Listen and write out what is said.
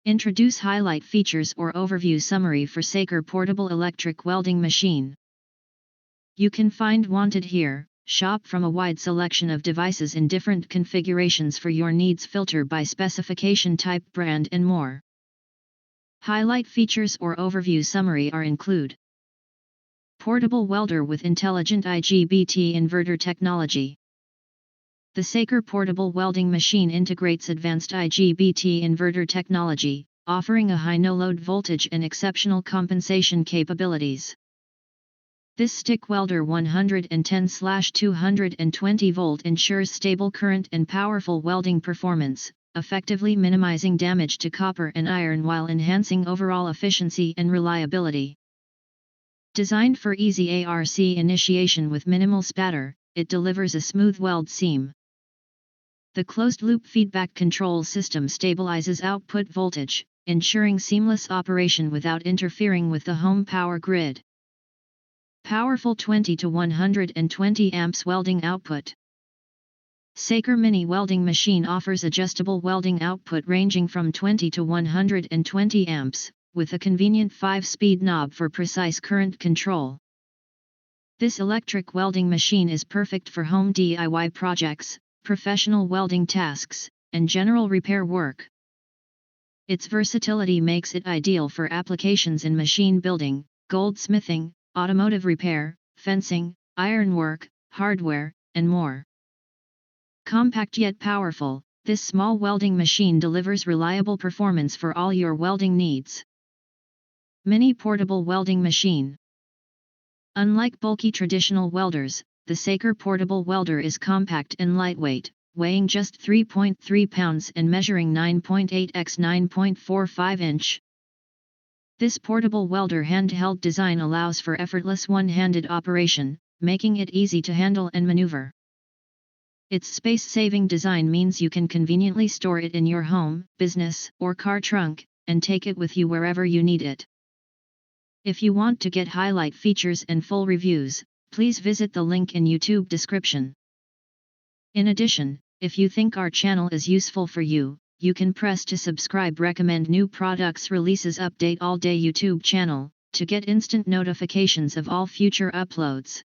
Introduce highlight features or overview summary for Saker portable electric welding machine. You can find wanted here. Shop from a wide selection of devices in different configurations for your needs. Filter by specification, type, brand and more. Highlight features or overview summary are include: portable welder with intelligent IGBT inverter technology. The Saker portable welding machine integrates advanced IGBT inverter technology, offering a high no-load voltage and exceptional compensation capabilities. This stick welder 110/220 volt ensures stable current and powerful welding performance, effectively minimizing damage to copper and iron while enhancing overall efficiency and reliability. Designed for easy ARC initiation with minimal spatter, it delivers a smooth weld seam. The closed-loop feedback control system stabilizes output voltage, ensuring seamless operation without interfering with the home power grid. Powerful 20 to 120 amps welding output. Saker Mini Welding Machine offers adjustable welding output ranging from 20 to 120 amps, with a convenient 5-speed knob for precise current control. This electric welding machine is perfect for home DIY projects, professional welding tasks, and general repair work. Its versatility makes it ideal for applications in machine building, goldsmithing, automotive repair, fencing, ironwork, hardware, and more. Compact yet powerful, this small welding machine delivers reliable performance for all your welding needs. Mini portable welding machine. Unlike bulky traditional welders, the Saker portable welder is compact and lightweight, weighing just 3.3 pounds and measuring 9.8 x 9.45 inch. This portable welder handheld design allows for effortless one-handed operation, making it easy to handle and maneuver. Its space-saving design means you can conveniently store it in your home, business, or car trunk, and take it with you wherever you need it. If you want to get highlight features and full reviews, please visit the link in YouTube description. In addition, if you think our channel is useful for you, you can press to subscribe. Recommend new products releases update all day YouTube channel, to get instant notifications of all future uploads.